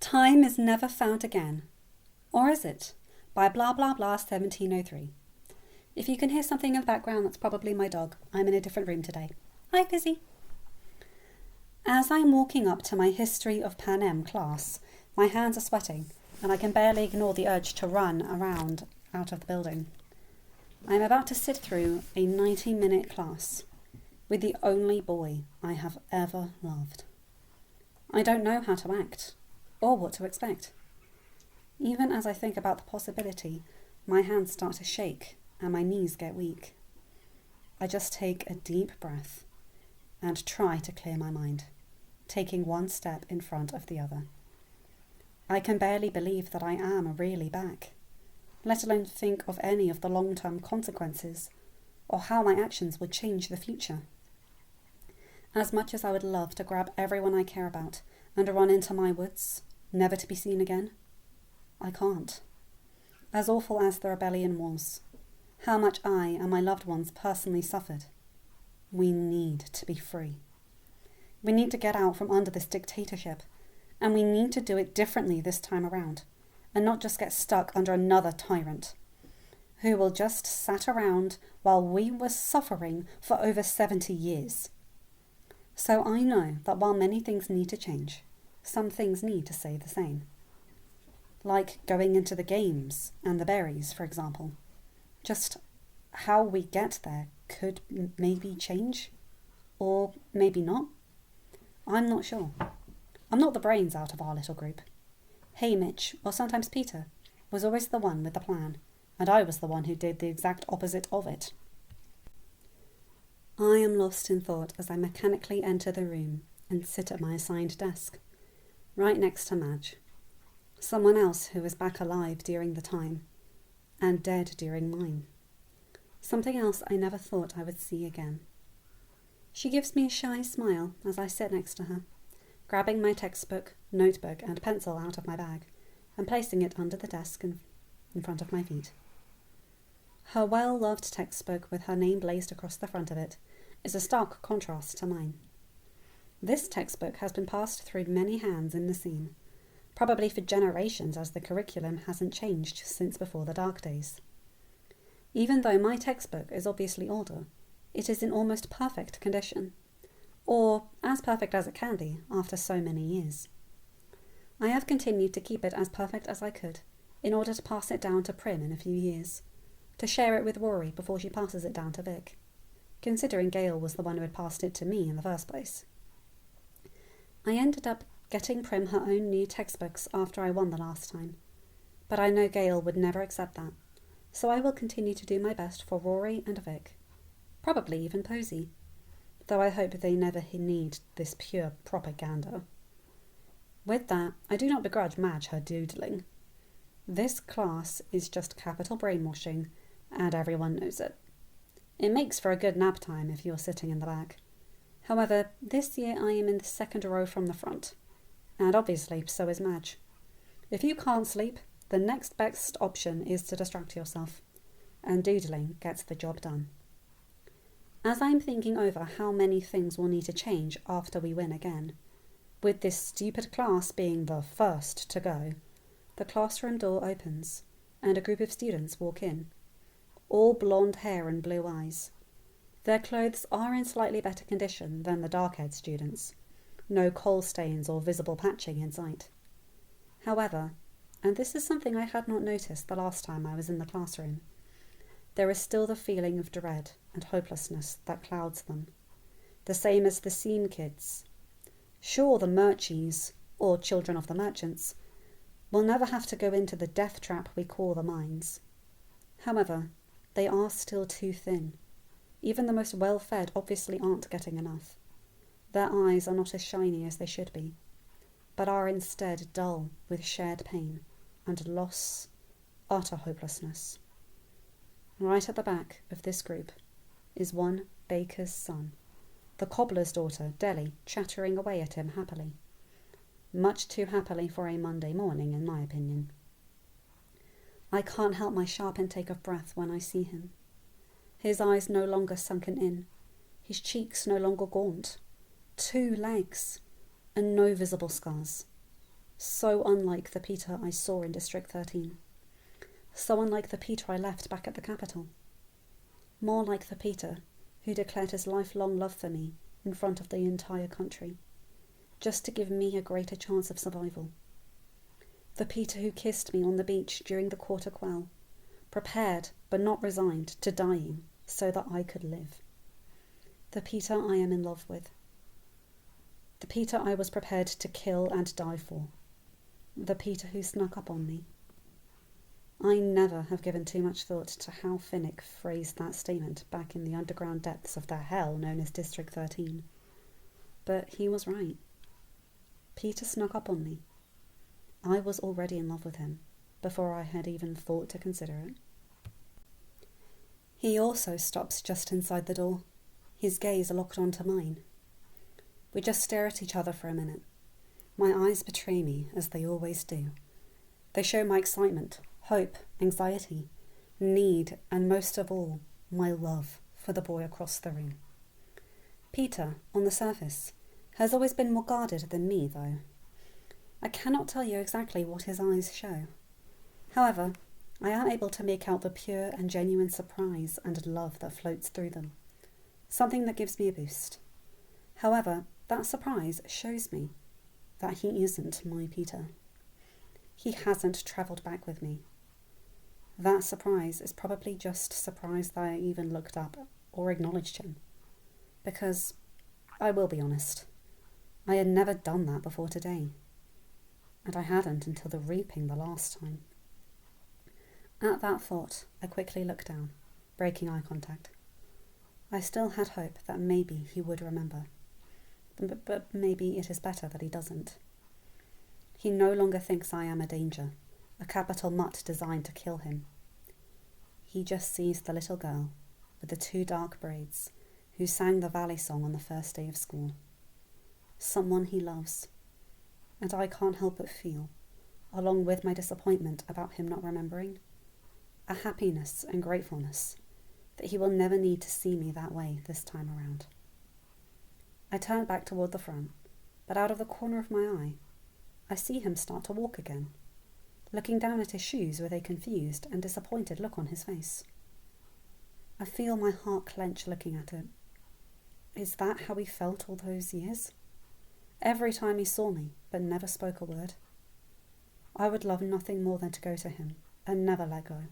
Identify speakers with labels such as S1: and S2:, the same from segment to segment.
S1: Time is never found again. Or is it? By blahblahblah1703. If you can hear something in the background, that's probably my dog. I'm in a different room today. Hi, Fizzy. As I'm walking up to my History of Panem class, my hands are sweating and I can barely ignore the urge to run around out of the building. I'm about to sit through a 90-minute class with the only boy I have ever loved. I don't know how to act or what to expect. Even as I think about the possibility, my hands start to shake and my knees get weak. I just take a deep breath and try to clear my mind, taking one step in front of the other. I can barely believe that I am really back, let alone think of any of the long-term consequences or how my actions would change the future. As much as I would love to grab everyone I care about and run into my woods, never to be seen again, I can't. As awful as the rebellion was, how much I and my loved ones personally suffered, we need to be free. We need to get out from under this dictatorship, and we need to do it differently this time around, and not just get stuck under another tyrant, who will just sat around while we were suffering for over 70 years. So I know that while many things need to change, some things need to stay the same. Like going into the games and the berries, for example. Just how we get there could maybe change, or maybe not. I'm not sure. I'm not the brains out of our little group. Hey Mitch, or sometimes Peter, was always the one with the plan, and I was the one who did the exact opposite of it. I am lost in thought as I mechanically enter the room and sit at my assigned desk, right next to Madge, someone else who was back alive during the time, and dead during mine. Something else I never thought I would see again. She gives me a shy smile as I sit next to her, grabbing my textbook, notebook, and pencil out of my bag and placing it under the desk in front of my feet. Her well-loved textbook with her name blazed across the front of it is a stark contrast to mine. This textbook has been passed through many hands in the scene, probably for generations as the curriculum hasn't changed since before the dark days. Even though my textbook is obviously older, it is in almost perfect condition, or as perfect as it can be after so many years. I have continued to keep it as perfect as I could in order to pass it down to Prim in a few years, to share it with Rory before she passes it down to Vic, considering Gail was the one who had passed it to me in the first place. I ended up getting Prim her own new textbooks after I won the last time, but I know Gail would never accept that, so I will continue to do my best for Rory and Vic, probably even Posey, though I hope they never need this pure propaganda. With that, I do not begrudge Madge her doodling. This class is just capital brainwashing, and everyone knows it. It makes for a good nap time if you're sitting in the back. However, this year I am in the second row from the front, and obviously so is Madge. If you can't sleep, the next best option is to distract yourself, and doodling gets the job done. As I'm thinking over how many things will need to change after we win again, with this stupid class being the first to go, the classroom door opens, and a group of students walk in, all blonde hair and blue eyes. Their clothes are in slightly better condition than the dark-haired students, no coal stains or visible patching in sight. However, and this is something I had not noticed the last time I was in the classroom, there is still the feeling of dread and hopelessness that clouds them, the same as the scene kids. Sure, the Murchies, or children of the merchants, will never have to go into the death trap we call the mines. However, they are still too thin. Even the most well-fed obviously aren't getting enough. Their eyes are not as shiny as they should be, but are instead dull with shared pain and loss, utter hopelessness. Right at the back of this group is one baker's son, the cobbler's daughter, Deli, chattering away at him happily. Much too happily for a Monday morning, in my opinion. I can't help my sharp intake of breath when I see him. His eyes no longer sunken in, his cheeks no longer gaunt, 2 legs, and no visible scars. So unlike the Peter I saw in District 13. So unlike the Peter I left back at the capital. More like the Peter who declared his lifelong love for me in front of the entire country, just to give me a greater chance of survival. The Peter who kissed me on the beach during the quarter quell, prepared but not resigned to dying so that I could live. The Peter I am in love with. The Peter I was prepared to kill and die for. The Peter who snuck up on me. I never have given too much thought to how Finnick phrased that statement back in the underground depths of the hell known as District 13. But he was right. Peter snuck up on me. I was already in love with him, before I had even thought to consider it. He also stops just inside the door, his gaze locked onto mine. We just stare at each other for a minute. My eyes betray me, as they always do. They show my excitement, hope, anxiety, need, and most of all, my love for the boy across the room. Peter, on the surface, has always been more guarded than me, though. I cannot tell you exactly what his eyes show. However, I am able to make out the pure and genuine surprise and love that floats through them, something that gives me a boost. However, that surprise shows me that he isn't my Peter. He hasn't travelled back with me. That surprise is probably just surprised that I even looked up or acknowledged him. Because, I will be honest, I had never done that before today. And I hadn't until the reaping the last time. At that thought, I quickly looked down, breaking eye contact. I still had hope that maybe he would remember. But maybe it is better that he doesn't. He no longer thinks I am a danger, a capital mutt designed to kill him. He just sees the little girl with the 2 dark braids who sang the Valley Song on the first day of school. Someone he loves. And I can't help but feel, along with my disappointment about him not remembering, a happiness and gratefulness that he will never need to see me that way this time around. I turn back toward the front, but out of the corner of my eye, I see him start to walk again, looking down at his shoes with a confused and disappointed look on his face. I feel my heart clench looking at it. Is that how he felt all those years? Every time he saw me, but never spoke a word. I would love nothing more than to go to him and never let go.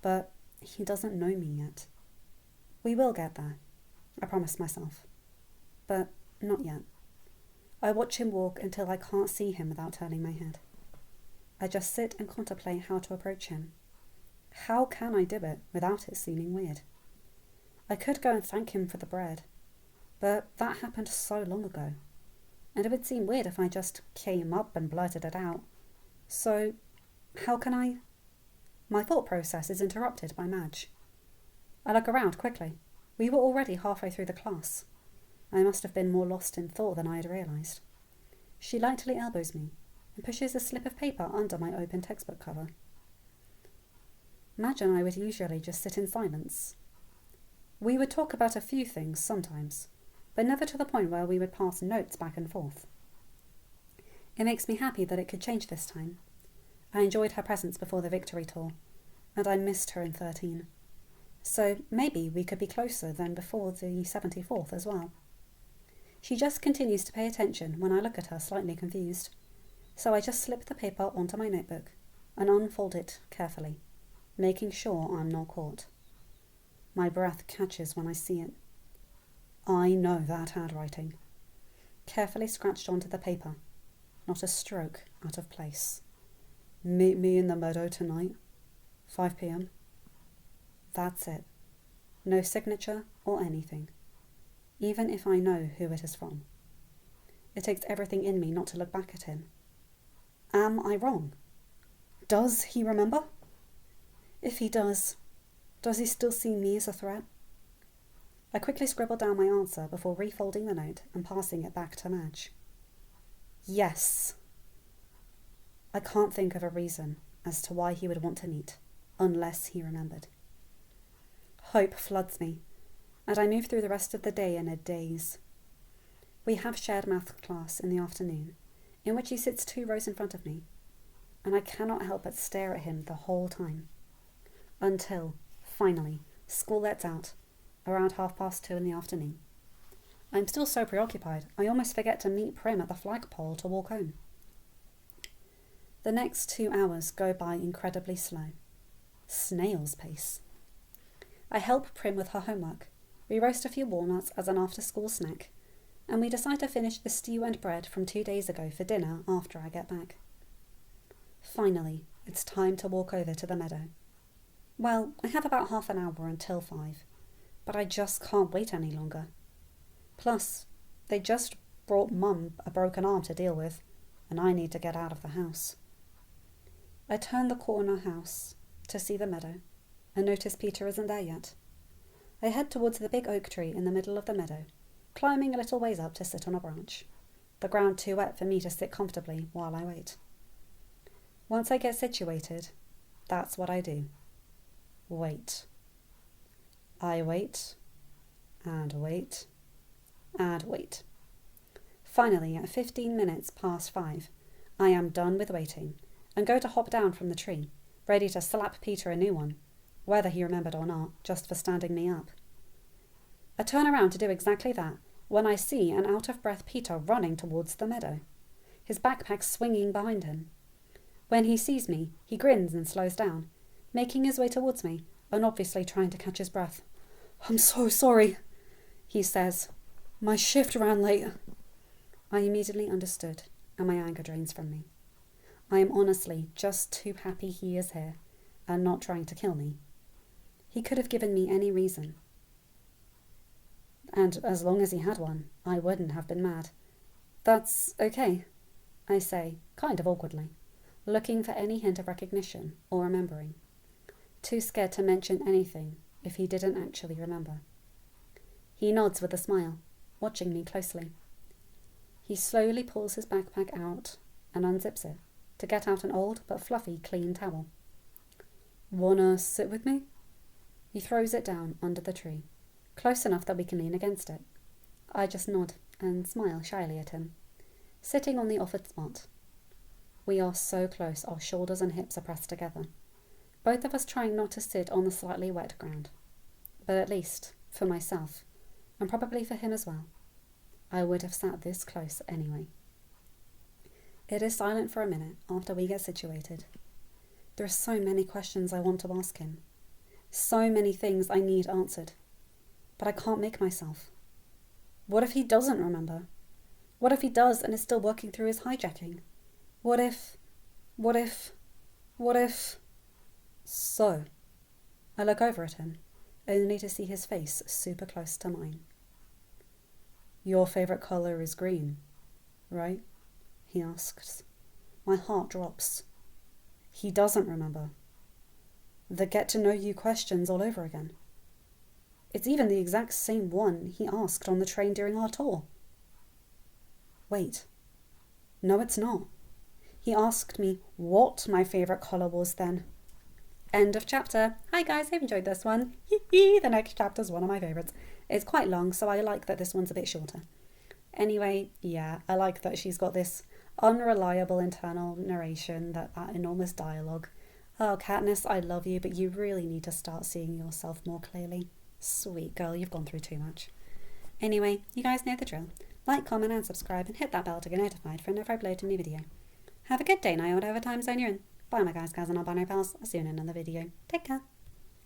S1: But he doesn't know me yet. We will get there, I promised myself. But not yet. I watch him walk until I can't see him without turning my head. I just sit and contemplate how to approach him. How can I do it without it seeming weird? I could go and thank him for the bread, but that happened so long ago, and it would seem weird if I just came up and blurted it out. So, how can I? My thought process is interrupted by Madge. I look around quickly. We were already halfway through the class. I must have been more lost in thought than I had realised. She lightly elbows me and pushes a slip of paper under my open textbook cover. Madge and I would usually just sit in silence. We would talk about a few things sometimes, but never to the point where we would pass notes back and forth. It makes me happy that it could change this time. I enjoyed her presence before the victory tour, and I missed her in 13. So maybe we could be closer than before the 74th as well. She just continues to pay attention when I look at her slightly confused, so I just slip the paper onto my notebook and unfold it carefully, making sure I'm not caught. My breath catches when I see it. I know that handwriting. Carefully scratched onto the paper, not a stroke out of place. Meet me in the meadow tonight, 5 p.m. That's it. No signature or anything, even if I know who it is from. It takes everything in me not to look back at him. Am I wrong? Does he remember? If he does he still see me as a threat? I quickly scribble down my answer before refolding the note and passing it back to Madge. Yes. I can't think of a reason as to why he would want to meet, unless he remembered. Hope floods me, and I move through the rest of the day in a daze. We have shared math class in the afternoon, in which he sits 2 rows in front of me, and I cannot help but stare at him the whole time. Until, finally, school lets out, around 2:30 in the afternoon. I'm still so preoccupied, I almost forget to meet Prim at the flagpole to walk home. The next 2 hours go by incredibly slow. Snail's pace. I help Prim with her homework. We roast a few walnuts as an after-school snack, and we decide to finish the stew and bread from 2 days ago for dinner after I get back. Finally, it's time to walk over to the meadow. Well, I have about half an hour until 5, but I just can't wait any longer. Plus, they just brought Mum a broken arm to deal with, and I need to get out of the house. I turn the corner house to see the meadow, and notice Peter isn't there yet. I head towards the big oak tree in the middle of the meadow, climbing a little ways up to sit on a branch, the ground too wet for me to sit comfortably while I wait. Once I get situated, that's what I do. Wait. I wait, and wait, and wait. Finally, at 15 minutes past 5, I am done with waiting and go to hop down from the tree, ready to slap Peter a new one, whether he remembered or not, just for standing me up. I turn around to do exactly that when I see an out-of-breath Peter running towards the meadow, his backpack swinging behind him. When he sees me, he grins and slows down, making his way towards me and obviously trying to catch his breath. "I'm so sorry," he says. "My shift ran late." I immediately understood, and my anger drains from me. I am honestly just too happy he is here and not trying to kill me. He could have given me any reason, and as long as he had one, I wouldn't have been mad. "That's okay," I say, kind of awkwardly, looking for any hint of recognition or remembering, too scared to mention anything if he didn't actually remember. He nods with a smile, watching me closely. He slowly pulls his backpack out and unzips it to get out an old but fluffy clean towel. "Wanna sit with me?" He throws it down under the tree, close enough that we can lean against it. I just nod and smile shyly at him, sitting on the offered spot. We are so close, our shoulders and hips are pressed together, both of us trying not to sit on the slightly wet ground. But at least, for myself, and probably for him as well, I would have sat this close anyway. It is silent for a minute after we get situated. There are so many questions I want to ask him, so many things I need answered, but I can't make myself. What if he doesn't remember? What if he does and is still working through his hijacking? What if... So, I look over at him, only to see his face super close to mine. "Your favourite colour is green, right?" he asks. My heart drops. He doesn't remember. The get-to-know-you questions all over again. It's even the exact same one he asked on the train during our tour. Wait. No, it's not. He asked me what my favourite colour was then. End of chapter. Hi guys, I've enjoyed this one. The next chapter is one of my favourites. It's quite long, so I like that this one's a bit shorter. Anyway, yeah, I like that she's got this unreliable internal narration, that enormous dialogue. Oh, Katniss, I love you, but you really need to start seeing yourself more clearly. Sweet girl, you've gone through too much. Anyway, you guys know the drill. Like, comment and subscribe and hit that bell to get notified for whenever I upload a new video. Have a good day now, whatever time zone you're in. Bye my guys, gals and non-binary pals. I'll see you in another video. Take care.